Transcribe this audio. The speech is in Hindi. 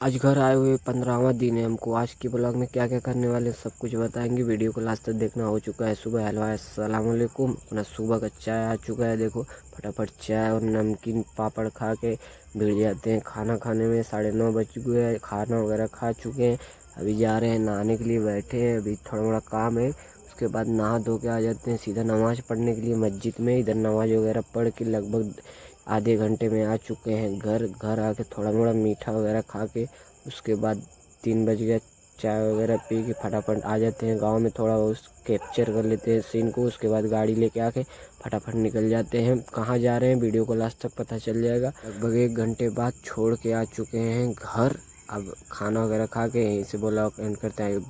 आज घर आए हुए 15वां दिन है हमको। आज के ब्लॉग में क्या क्या करने वाले सब कुछ बताएंगे। वीडियो को लास्ट तक देखना। हो चुका है सुबह। हेलो अस्सलाम वालेकुम। अपना सुबह का चाय आ चुका है। देखो फटाफट चाय और नमकीन पापड़ खा के भिड़ जाते हैं खाना खाने में। 9:30 बज चुके हैं। खाना वगैरह खा चुके हैं। अभी जा रहे हैं नहाने के लिए। बैठे हैं अभी थोड़ा मोड़ा काम है। उसके बाद नहा धो के आ जाते हैं सीधा नमाज़ पढ़ने के लिए मस्जिद में। इधर नमाज वगैरह पढ़ के लगभग आधे घंटे में आ चुके हैं घर आके थोड़ा मोड़ा मीठा वगैरह खा के उसके बाद 3 बज गया। चाय वगैरह पी के फटाफट आ जाते हैं गांव में। थोड़ा उस कैप्चर कर लेते हैं सीन को। उसके बाद गाड़ी लेके आके फटाफट निकल जाते हैं। कहाँ जा रहे हैं वीडियो को लास्ट तक पता चल जाएगा। लगभग 1 घंटे बाद छोड़ के आ चुके हैं घर। अब खाना वगैरह खा के यहीं से ब्लॉग एंड करते हैं।